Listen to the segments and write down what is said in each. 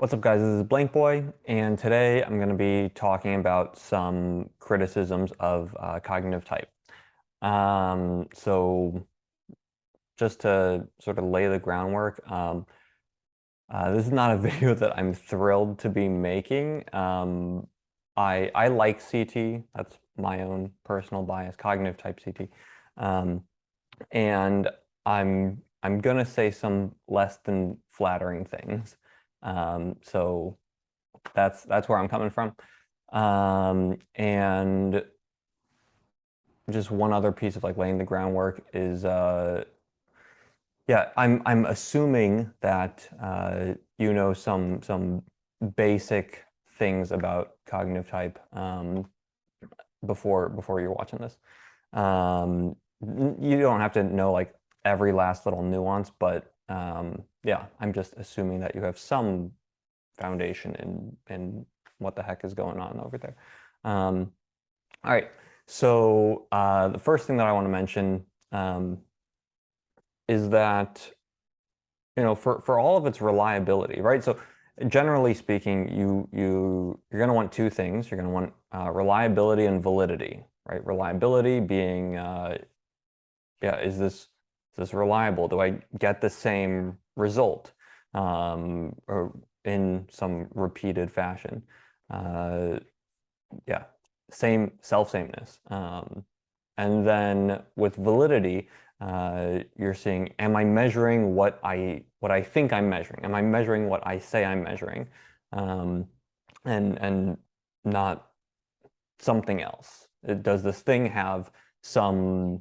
What's up, guys? This is Blank Boy, and today I'm going to be talking about some criticisms of cognitive type. So just to sort of lay the groundwork, this is not a video that I'm thrilled to be making. I like CT. That's my own personal bias, cognitive type CT, and I'm gonna say some less than flattering things. So that's where I'm coming from. And just one other piece of like laying the groundwork is yeah, I'm assuming that you know some basic things about cognitive type before you're watching this. You don't have to know like every last little nuance, but yeah, I'm just assuming that you have some foundation in what the heck is going on over there. All right, so the first thing that I want to mention is that, you know, for all of its reliability, right? So generally speaking, you're going to want two things. You're going to want reliability and validity, right? Reliability being, yeah, is this reliable? Do I get the same result or in some repeated fashion? Yeah, self-sameness. And then with validity, you're seeing, am I measuring what I think I'm measuring? Am I measuring what I say I'm measuring? And not something else. Does this thing have some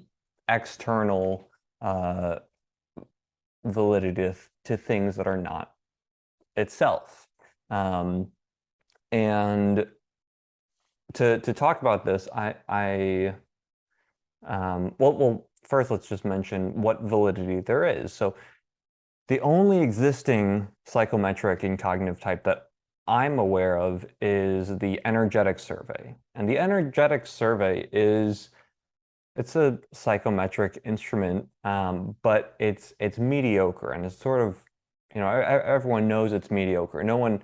external validity to things that are not itself? And to talk about this, well, first let's just mention what validity there is. So the only existing psychometric in cognitive type that I'm aware of is the energetic survey. And the energetic survey it's a psychometric instrument, but it's mediocre, and it's sort of, you know, everyone knows it's mediocre. No one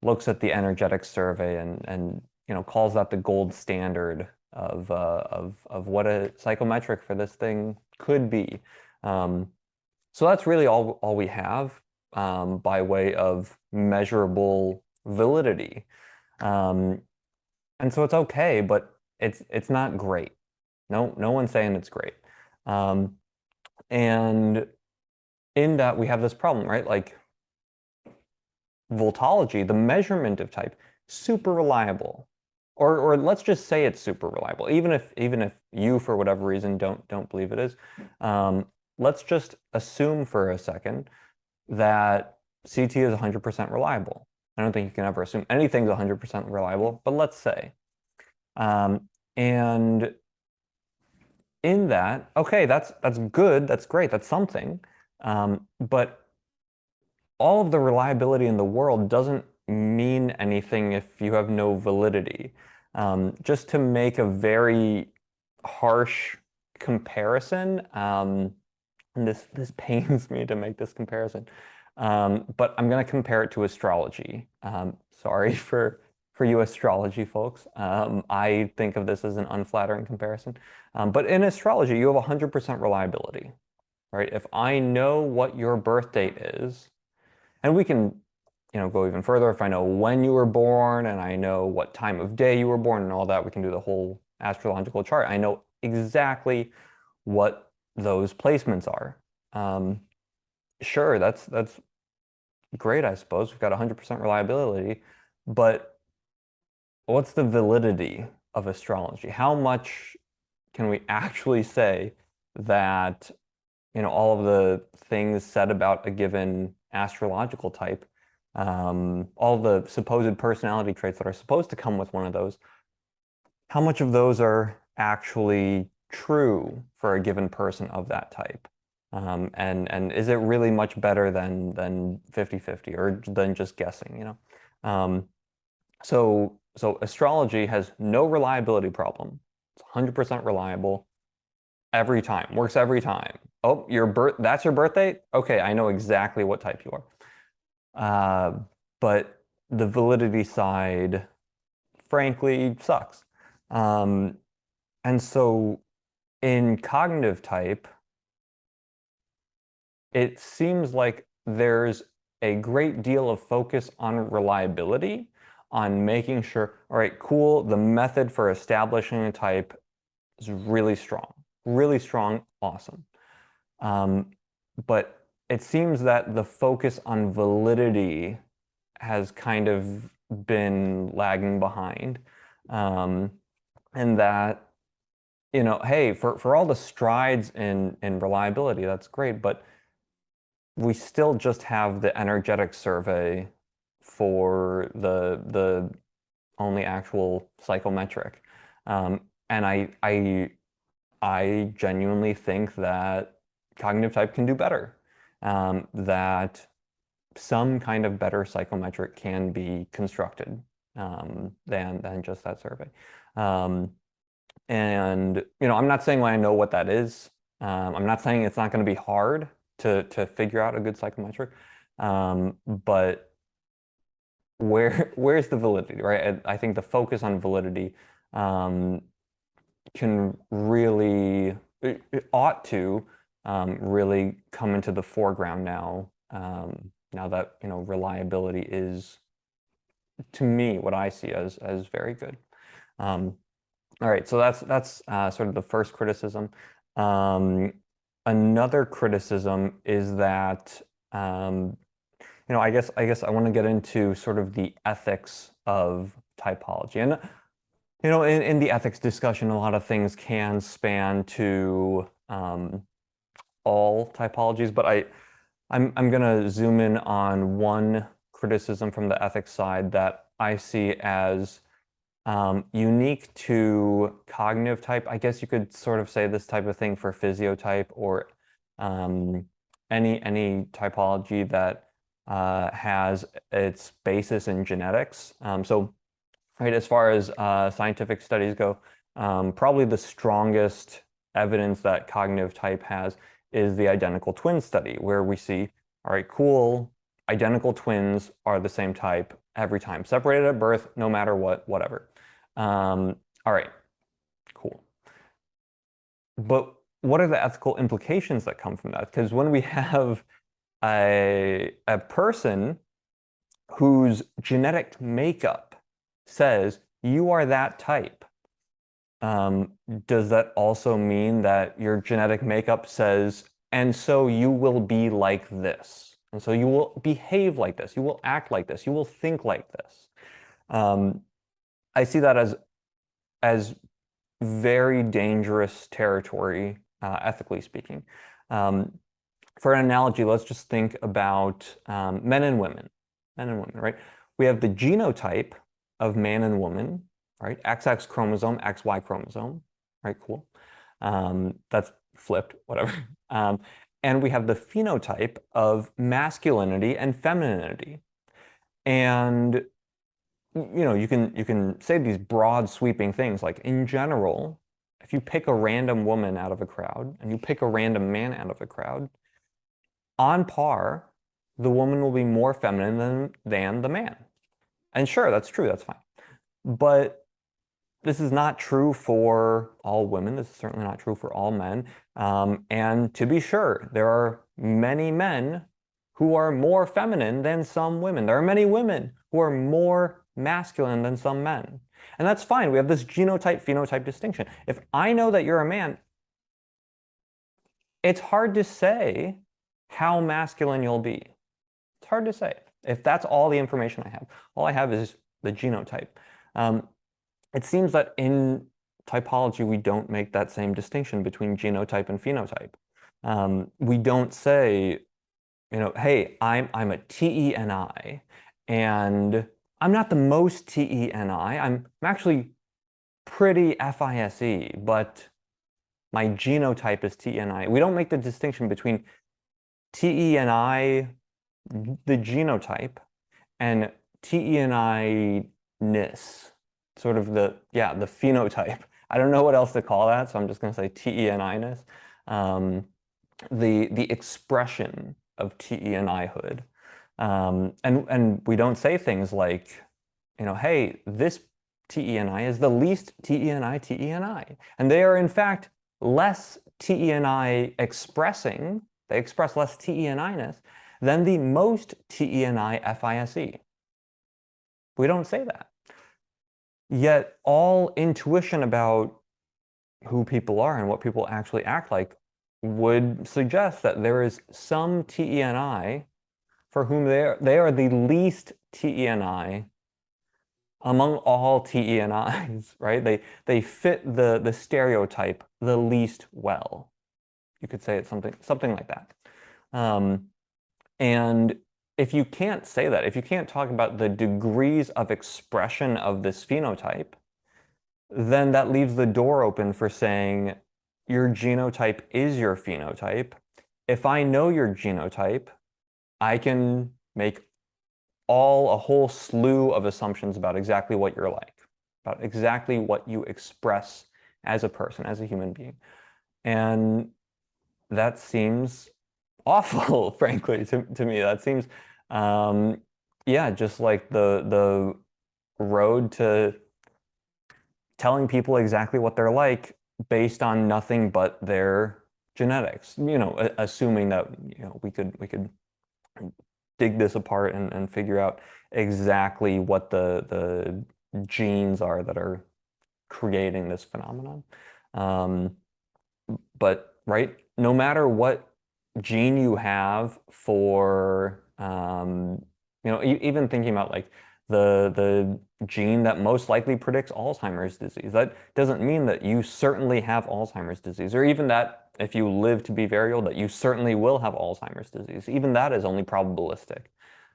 looks at the energetic survey and you know, calls that the gold standard of what a psychometric for this thing could be. So that's really all we have by way of measurable validity. And so it's okay, but it's not great. No one's saying it's great. And in that we have this problem, right? Like voltology, the measurement of type, super reliable. Or let's just say it's super reliable, even if you, for whatever reason, don't believe it is. Let's just assume for a second that CT is 100% reliable. I don't think you can ever assume anything's 100% reliable, but let's say. And in that, okay, that's good, that's great, that's something. But all of the reliability in the world doesn't mean anything if you have no validity. Just to make a very harsh comparison, and this pains me to make this comparison, but I'm going to compare it to astrology. Sorry for you astrology folks. I think of this as an unflattering comparison. But in astrology, you have 100% reliability, right? If I know what your birth date is, and we can, you know, go even further. If I know when you were born and I know what time of day you were born and all that, we can do the whole astrological chart. I know exactly what those placements are. Sure, that's great, I suppose. We've got 100% reliability, but what's the validity of astrology? How much can we actually say that, you know, all of the things said about a given astrological type, all the supposed personality traits that are supposed to come with one of those, how much of those are actually true for a given person of that type? And is it really much better than 50-50 or than just guessing, you know? So astrology has no reliability problem. It's 100% reliable every time, works every time. Oh, that's your birth date? Okay, I know exactly what type you are. but the validity side, frankly, sucks. Um, and so in cognitive type, it seems like there's a great deal of focus on reliability, on making sure, all right, cool, the method for establishing a type is really strong, awesome. Um, but it seems that the focus on validity has kind of been lagging behind. Um, and that, hey, for all the strides in reliability, that's great, but we still just have the energetic survey for the only actual psychometric. And I genuinely think that cognitive type can do better. That some kind of better psychometric can be constructed than just that survey. Um, and I'm not saying I know what that is. I'm not saying it's not going to be hard to figure out a good psychometric. But where's the validity, right? I think the focus on validity um, can really, it ought to really come into the foreground now. Now that reliability is, to me, what I see as very good. Um, all right, so that's sort of the first criticism. Um, Another criticism is that I guess I want to get into sort of the ethics of typology. And in the ethics discussion, a lot of things can span to all typologies, but I'm gonna zoom in on one criticism from the ethics side that I see as unique to cognitive type. I guess you could sort of say this type of thing for physiotype or um, any typology that has its basis in genetics. So, right, as far as scientific studies go, probably the strongest evidence that cognitive type has is the identical twin study, where we see, all right, cool, identical twins are the same type every time, separated at birth, no matter what, whatever. All right, cool. But what are the ethical implications that come from that? Because when we have a person whose genetic makeup says you are that type, does that also mean that your genetic makeup says, and so you will be like this? And so you will behave like this, you will act like this, you will think like this. I see that as very dangerous territory, ethically speaking. Um, for an analogy, let's just think about men and women. Men and women, right? We have the genotype of man and woman, right? XX chromosome, XY chromosome, right? Cool. That's flipped, whatever. And we have the phenotype of masculinity and femininity. And you can say these broad sweeping things like in general, if you pick a random woman out of a crowd and you pick a random man out of a crowd, on par, the woman will be more feminine than the man. And sure, that's true, that's fine. But this is not true for all women. This is certainly not true for all men. And to be sure, there are many men who are more feminine than some women. There are many women who are more masculine than some men. And that's fine. We have this genotype-phenotype distinction. If I know that you're a man, it's hard to say how masculine you'll be. It's hard to say if that's all the information I have. All I have is the genotype. It seems that in typology, we don't make that same distinction between genotype and phenotype. We don't say, hey, I'm a TENI, and I'm not the most TENI. I'm actually pretty FISE, but my genotype is TENI. We don't make the distinction between TENI, the genotype, and TENI-ness, sort of the phenotype. I don't know what else to call that, so I'm just going to say TENI-ness. The expression of TENI-hood. And we don't say things like, hey, this TENI is the least TENI TENI. And they are in fact less TENI expressing, they express less TENI-ness than the most TENI FISE. We don't say that. Yet all intuition about who people are and what people actually act like would suggest that there is some TENI for whom they are the least TENI among all TENIs, right? They fit the stereotype the least well. You could say it's something like that. And if you can't say that, if you can't talk about the degrees of expression of this phenotype, then that leaves the door open for saying your genotype is your phenotype. If I know your genotype, I can make a whole slew of assumptions about exactly what you're like, about exactly what you express as a person, as a human being. And that seems awful, frankly, to me. That seems, yeah, just like the road to telling people exactly what they're like based on nothing but their genetics. Assuming that we could dig this apart and figure out exactly what the genes are that are creating this phenomenon. But right, no matter what gene you have for, even thinking about like the gene that most likely predicts Alzheimer's disease, that doesn't mean that you certainly have Alzheimer's disease, or even that if you live to be very old, that you certainly will have Alzheimer's disease. Even that is only probabilistic,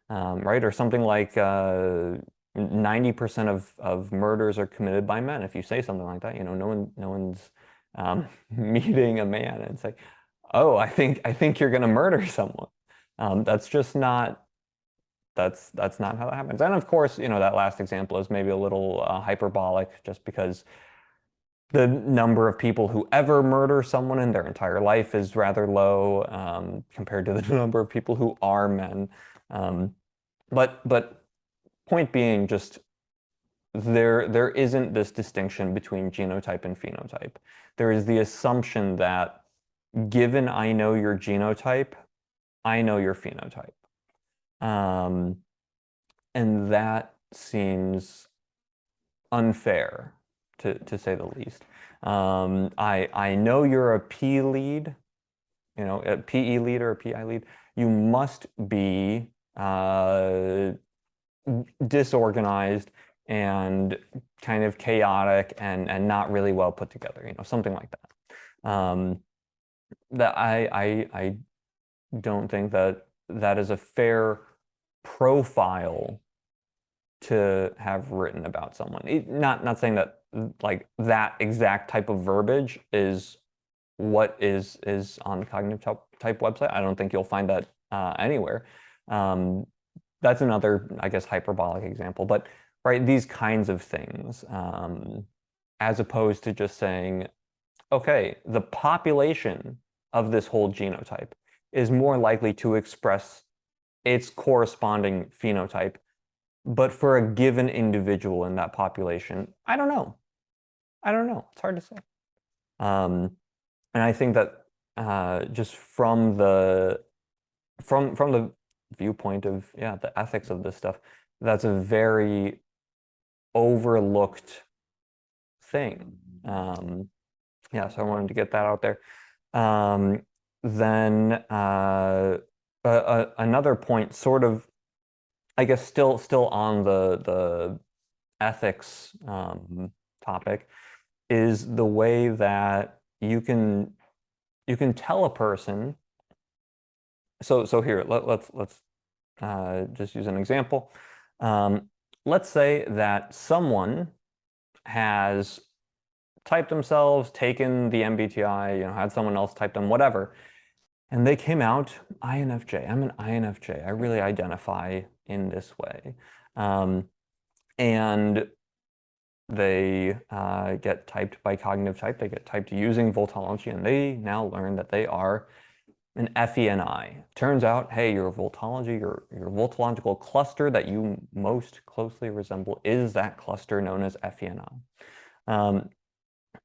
right? Or something like 90% of murders are committed by men. If you say something like that, no one's meeting a man and say, "Oh, I think you're going to murder someone." That's just not that's not how that happens. And of course, that last example is maybe a little hyperbolic, just because the number of people who ever murder someone in their entire life is rather low compared to the number of people who are men. But point being, just there isn't this distinction between genotype and phenotype. There is the assumption that given I know your genotype, I know your phenotype. And that seems unfair, to say the least. I know you're a P lead, a PE lead or a PI lead. You must be disorganized and kind of chaotic and not really well put together, something like that. That I don't think that is a fair profile to have written about someone. Not saying that like that exact type of verbiage is what is on the cognitive type website. I don't think you'll find that anywhere. That's another, I guess, hyperbolic example. But right, these kinds of things, as opposed to just saying, okay, the population of this whole genotype is more likely to express its corresponding phenotype, but for a given individual in that population, I don't know. It's hard to say. And I think that just from the viewpoint of the ethics of this stuff, that's a very overlooked thing. So I wanted to get that out there. Then another point, sort of, I guess, still on the ethics topic, is the way that you can tell a person. So here, let's just use an example. Let's say that someone has typed themselves, taken the MBTI, had someone else type them, whatever, and they came out INFJ. I'm an INFJ. I really identify in this way. And they get typed by cognitive type. They get typed using Voltology, and they now learn that they are an Fe and I. Turns out, hey, your voltology, your voltological cluster that you most closely resemble is that cluster known as Fe and I.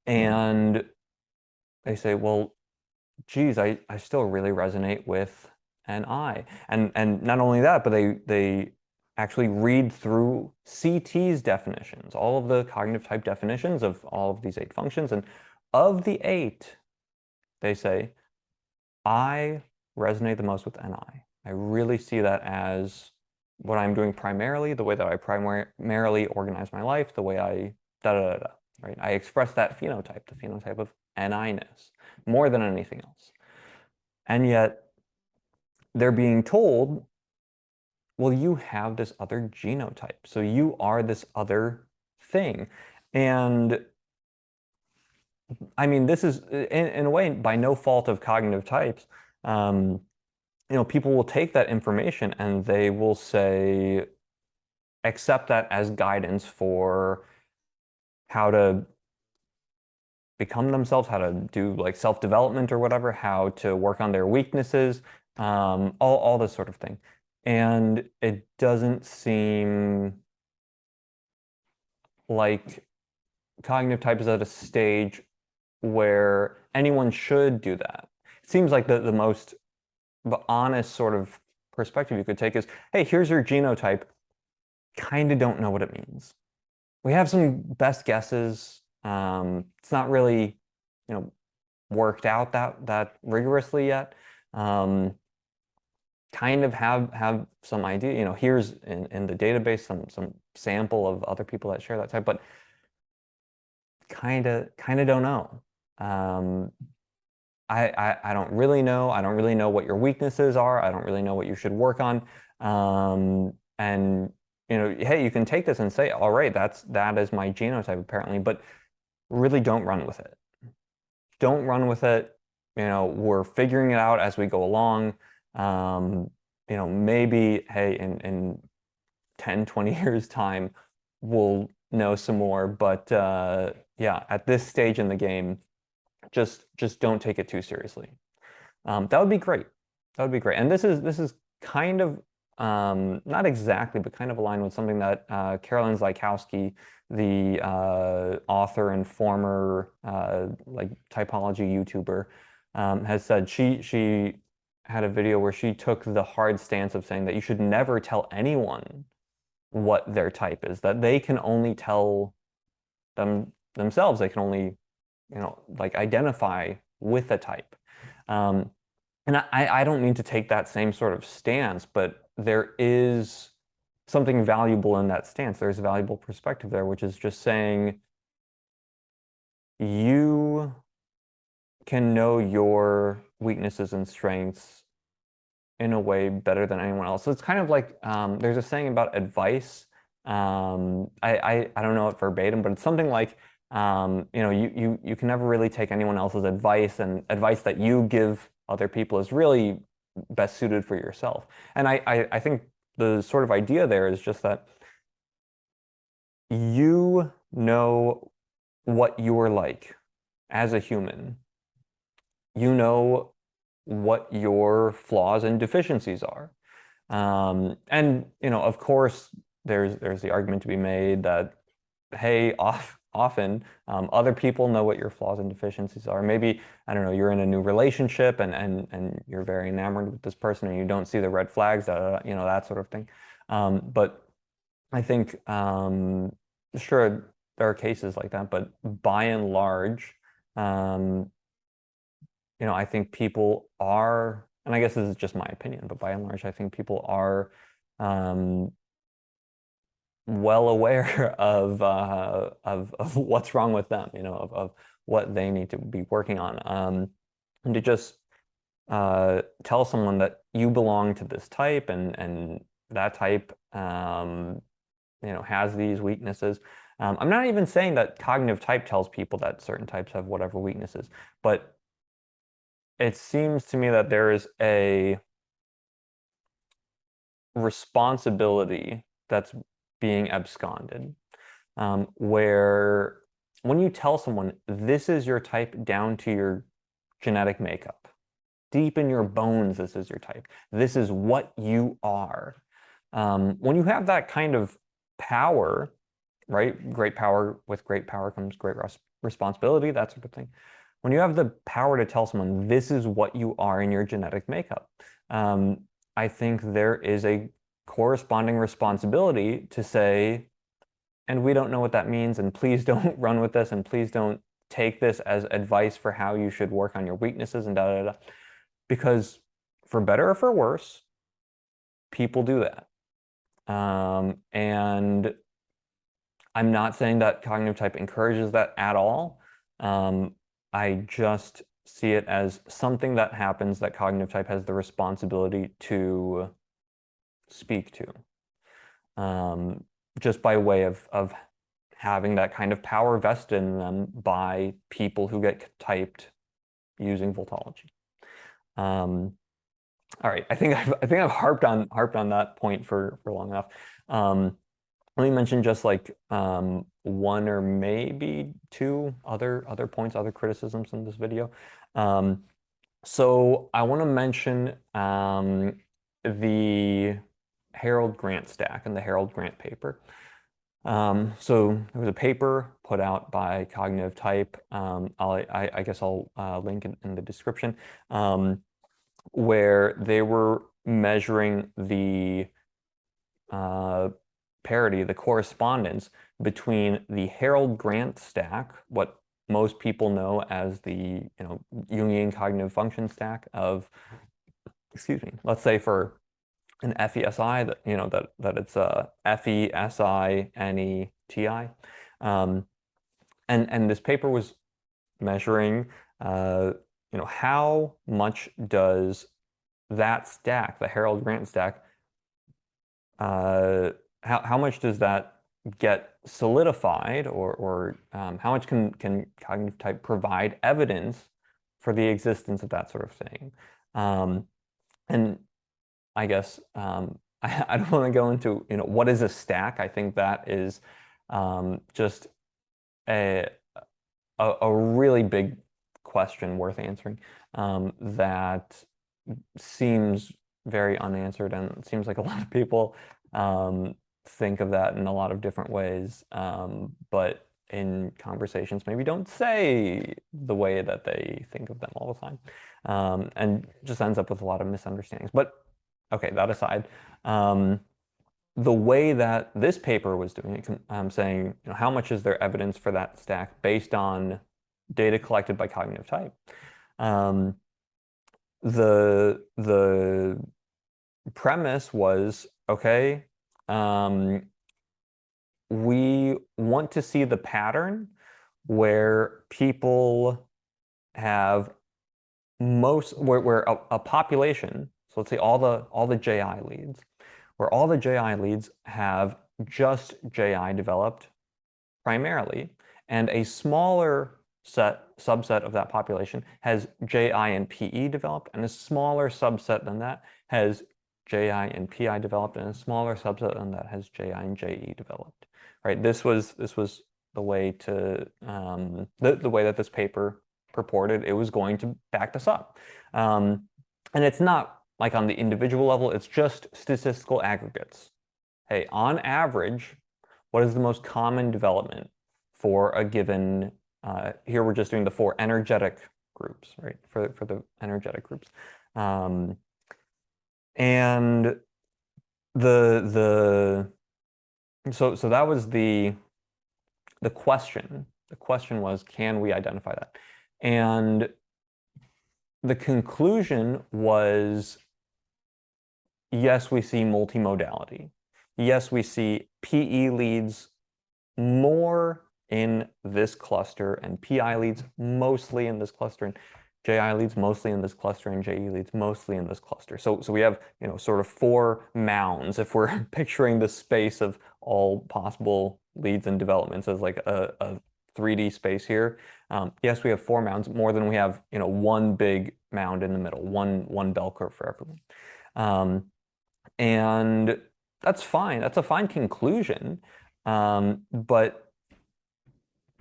And they say, well, geez, I still really resonate with an I. And not only that, but they actually read through CT's definitions, all of the cognitive type definitions of all of these 8 functions. And of the 8, they say, I resonate the most with NI. I really see that as what I'm doing primarily, the way that I primarily organize my life, the way I da da da da, right? I express that phenotype, the phenotype of NI-ness, more than anything else. And yet they're being told, well, you have this other genotype, so you are this other thing. And I mean, this is in a way by no fault of cognitive types. People will take that information and they will say, accept that as guidance for how to become themselves, how to do like self-development or whatever, how to work on their weaknesses, all this sort of thing. And it doesn't seem like cognitive type is at a stage where anyone should do that. It seems like the most honest sort of perspective you could take is, hey, here's your genotype. Kind of don't know what it means. We have some best guesses. It's not really, worked out that rigorously yet. Kind of have some idea. Here's in the database some sample of other people that share that type, but kind of don't know. I don't really know. I don't really know what your weaknesses are. I don't really know what you should work on. And hey, you can take this and say, all right, that is my genotype apparently, but really don't run with it. Don't run with it. We're figuring it out as we go along. Maybe, hey, in 10, 20 years time, we'll know some more. But yeah, at this stage in the game, just don't take it too seriously. That would be great. That would be great. And this is kind of not exactly, but kind of aligned with something that Carolyn Zykowski, the author and former like typology YouTuber, has said. She had a video where she took the hard stance of saying that you should never tell anyone what their type is, that they can only tell themselves. They can only, like identify with a type. And I don't mean to take that same sort of stance, but there is something valuable in that stance. There's a valuable perspective there, which is just saying you can know your weaknesses and strengths in a way better than anyone else. So it's kind of like there's a saying about advice. I don't know it verbatim, but it's something like you can never really take anyone else's advice, and advice that you give other people is really best suited for yourself. And I think the sort of idea there is just that you know what you're like as a human. You know what your flaws and deficiencies are. And of course, there's the argument to be made that, hey, often other people know what your flaws and deficiencies are. Maybe, I don't know, you're in a new relationship and you're very enamored with this person and you don't see the red flags, that sort of thing. But I think, sure, there are cases like that, but by and large, I think people are, and I guess this is just my opinion, but by and large, I think people are well aware of what's wrong with them, of what they need to be working on. And to just tell someone that you belong to this type and that type has these weaknesses. I'm not even saying that cognitive type tells people that certain types have whatever weaknesses, but it seems to me that there is a responsibility that's being absconded, where when you tell someone this is your type down to your genetic makeup, deep in your bones, this is your type. This is what you are. When you have that kind of power, right? Great power, with great power comes great responsibility, that sort of thing. When you have the power to tell someone this is what you are in your genetic makeup, I think there is a corresponding responsibility to say, and we don't know what that means, and please don't run with this, and please don't take this as advice for how you should work on your weaknesses and da da da. Because for better or for worse, people do that. And I'm not saying that cognitive type encourages that at all. I just see it as something that happens that cognitive type has the responsibility to speak to, just by way of having that kind of power vested in them by people who get typed using voltology. All right, I think I've harped on that point for long enough. Let me mention just like one or maybe two other points, other criticisms in this video. So I want to mention the Harold Grant stack and the Harold Grant paper. So there was a paper put out by Cognitive Type. I guess I'll link it in the description, where they were measuring the parity, the correspondence between the Harold Grant stack, what most people know as the Jungian cognitive function stack of, excuse me, let's say for an FESI that that it's a FESI-NETI, and this paper was measuring how much does that stack, the Harold Grant stack, how much does that get solidified, or how much can cognitive type provide evidence for the existence of that sort of thing? And I guess I don't want to go into what is a stack. I think that is just a really big question worth answering, that seems very unanswered, and it seems like a lot of people think of that in a lot of different ways, but in conversations maybe don't say the way that they think of them all the time, and just ends up with a lot of misunderstandings. But okay, that aside, the way that this paper was doing it, saying how much is there evidence for that stack based on data collected by Cognitive Type, the premise was, okay, we want to see the pattern where people have where a population, so let's say all the JI leads, where all the JI leads have just JI developed primarily, and a smaller subset of that population has JI and PE developed, and a smaller subset than that has JI and PI developed, and a smaller subset than that has JI and JE developed. Right? This was the way to the way that this paper purported it was going to back this up, and it's not like on the individual level. It's just statistical aggregates. Hey, on average, what is the most common development for a given? Here we're just doing the 4 energetic groups, right? For the energetic groups, and so that was the question. The question was, can we identify that? And the conclusion was, yes, we see multimodality. Yes, we see PE leads more in this cluster, and PI leads mostly in this cluster, and JI leads mostly in this cluster, and JE leads mostly in this cluster. So we have sort of 4 mounds if we're picturing the space of all possible leads and developments as like a 3D space here. Yes, we have 4 mounds, more than we have one big mound in the middle, one bell curve for everyone, and that's fine. That's a fine conclusion, but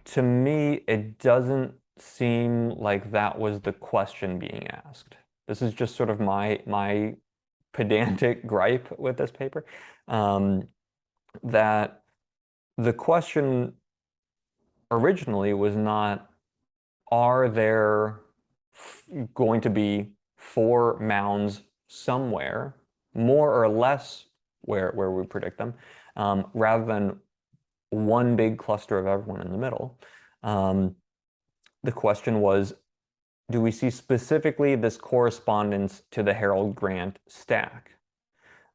to me, it doesn't seem like that was the question being asked. This is just sort of my pedantic gripe with this paper, that the question originally was not, are there going to be 4 mounds somewhere, more or less where we predict them, rather than one big cluster of everyone in the middle. The question was, do we see specifically this correspondence to the Harold Grant stack?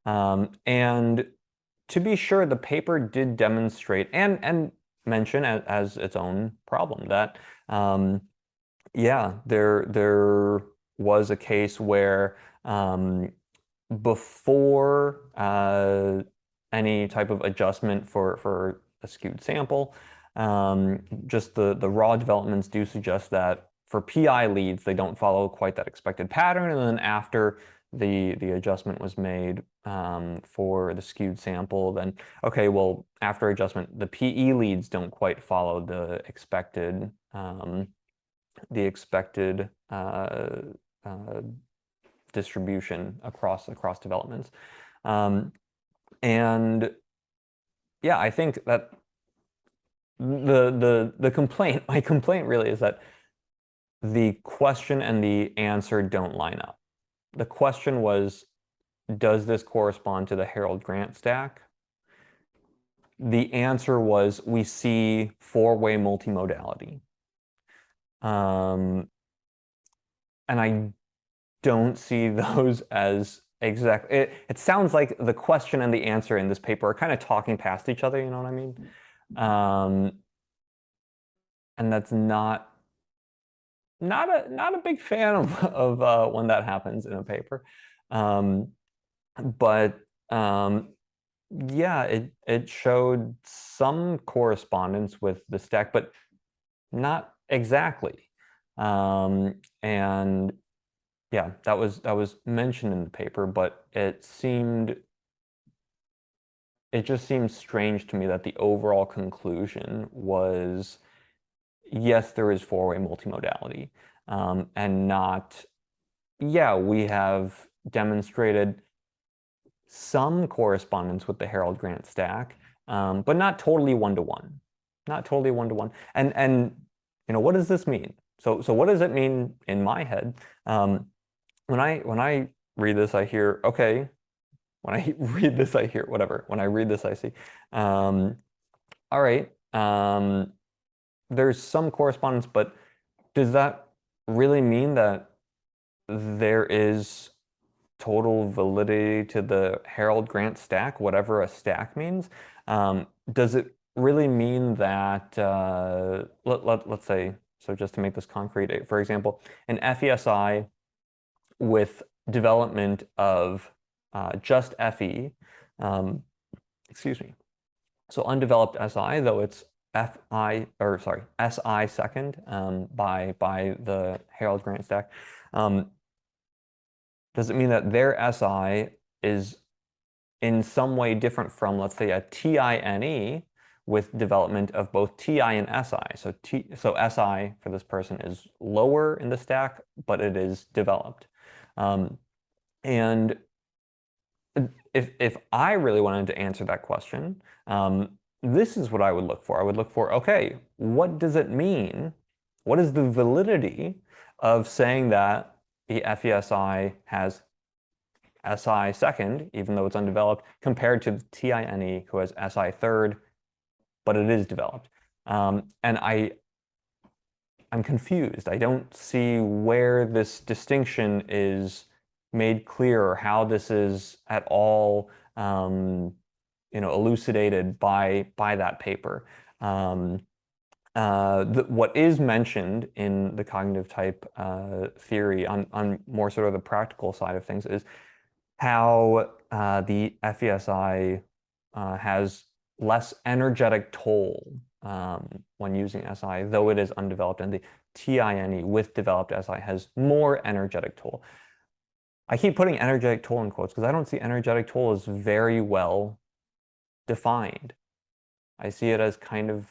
And to be sure, the paper did demonstrate and mention as its own problem that yeah, there was a case where before any type of adjustment for a skewed sample, just the raw developments do suggest that for PI leads, they don't follow quite that expected pattern. And then after the adjustment was made for the skewed sample, then okay, well, after adjustment, the PE leads don't quite follow the expected distribution across developments. And yeah, I think that the complaint, my complaint really is that the question and the answer don't line up. The question was, does this correspond to the Harold Grant stack? The answer was, we see 4-way multimodality. And I don't see those as exact. It sounds like the question and the answer in this paper are kind of talking past each other, you know what I mean? And that's not a big fan of when that happens in a paper. But yeah, it showed some correspondence with the stack, but not exactly. And yeah, that was mentioned in the paper, but it just seemed strange to me that the overall conclusion was, yes, there is 4-way multimodality, and not, yeah, we have demonstrated some correspondence with the Harold Grant stack, but not totally one-to-one. Not totally one-to-one. And you know, what does this mean? So what does it mean in my head? When I read this, I hear, okay. When I read this, I hear whatever. When I read this, I see. All right. There's some correspondence, but does that really mean that there is total validity to the Harold Grant stack, whatever a stack means? Does it really mean that, let's say, so just to make this concrete, for example, an FESI with development of just FE, excuse me, so undeveloped SI, though it's SI second by the Harold Grant stack, does it mean that their SI is in some way different from, let's say, a TINE with development of both TI and SI? So SI for this person is lower in the stack, but it is developed. And if I really wanted to answer that question, this is what I would look for. I would look for, okay, what does it mean? What is the validity of saying that the FESI has SI second, even though it's undeveloped, compared to the TINE, who has SI third, but it is developed? And I'm confused. I don't see where this distinction is made clear, or how this is at all elucidated by that paper. What is mentioned in the cognitive type theory on more sort of the practical side of things is how the FESI has less energetic toll when using SI, though it is undeveloped, and the TINE with developed SI has more energetic toll. I keep putting energetic toll in quotes because I don't see energetic toll as very well defined. I see it as kind of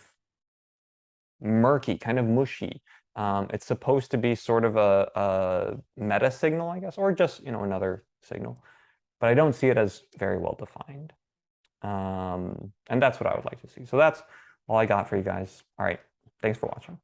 murky, kind of mushy. It's supposed to be sort of a meta signal, I guess, or just, another signal. But I don't see it as very well defined. And that's what I would like to see. So that's all I got for you guys. All right. Thanks for watching.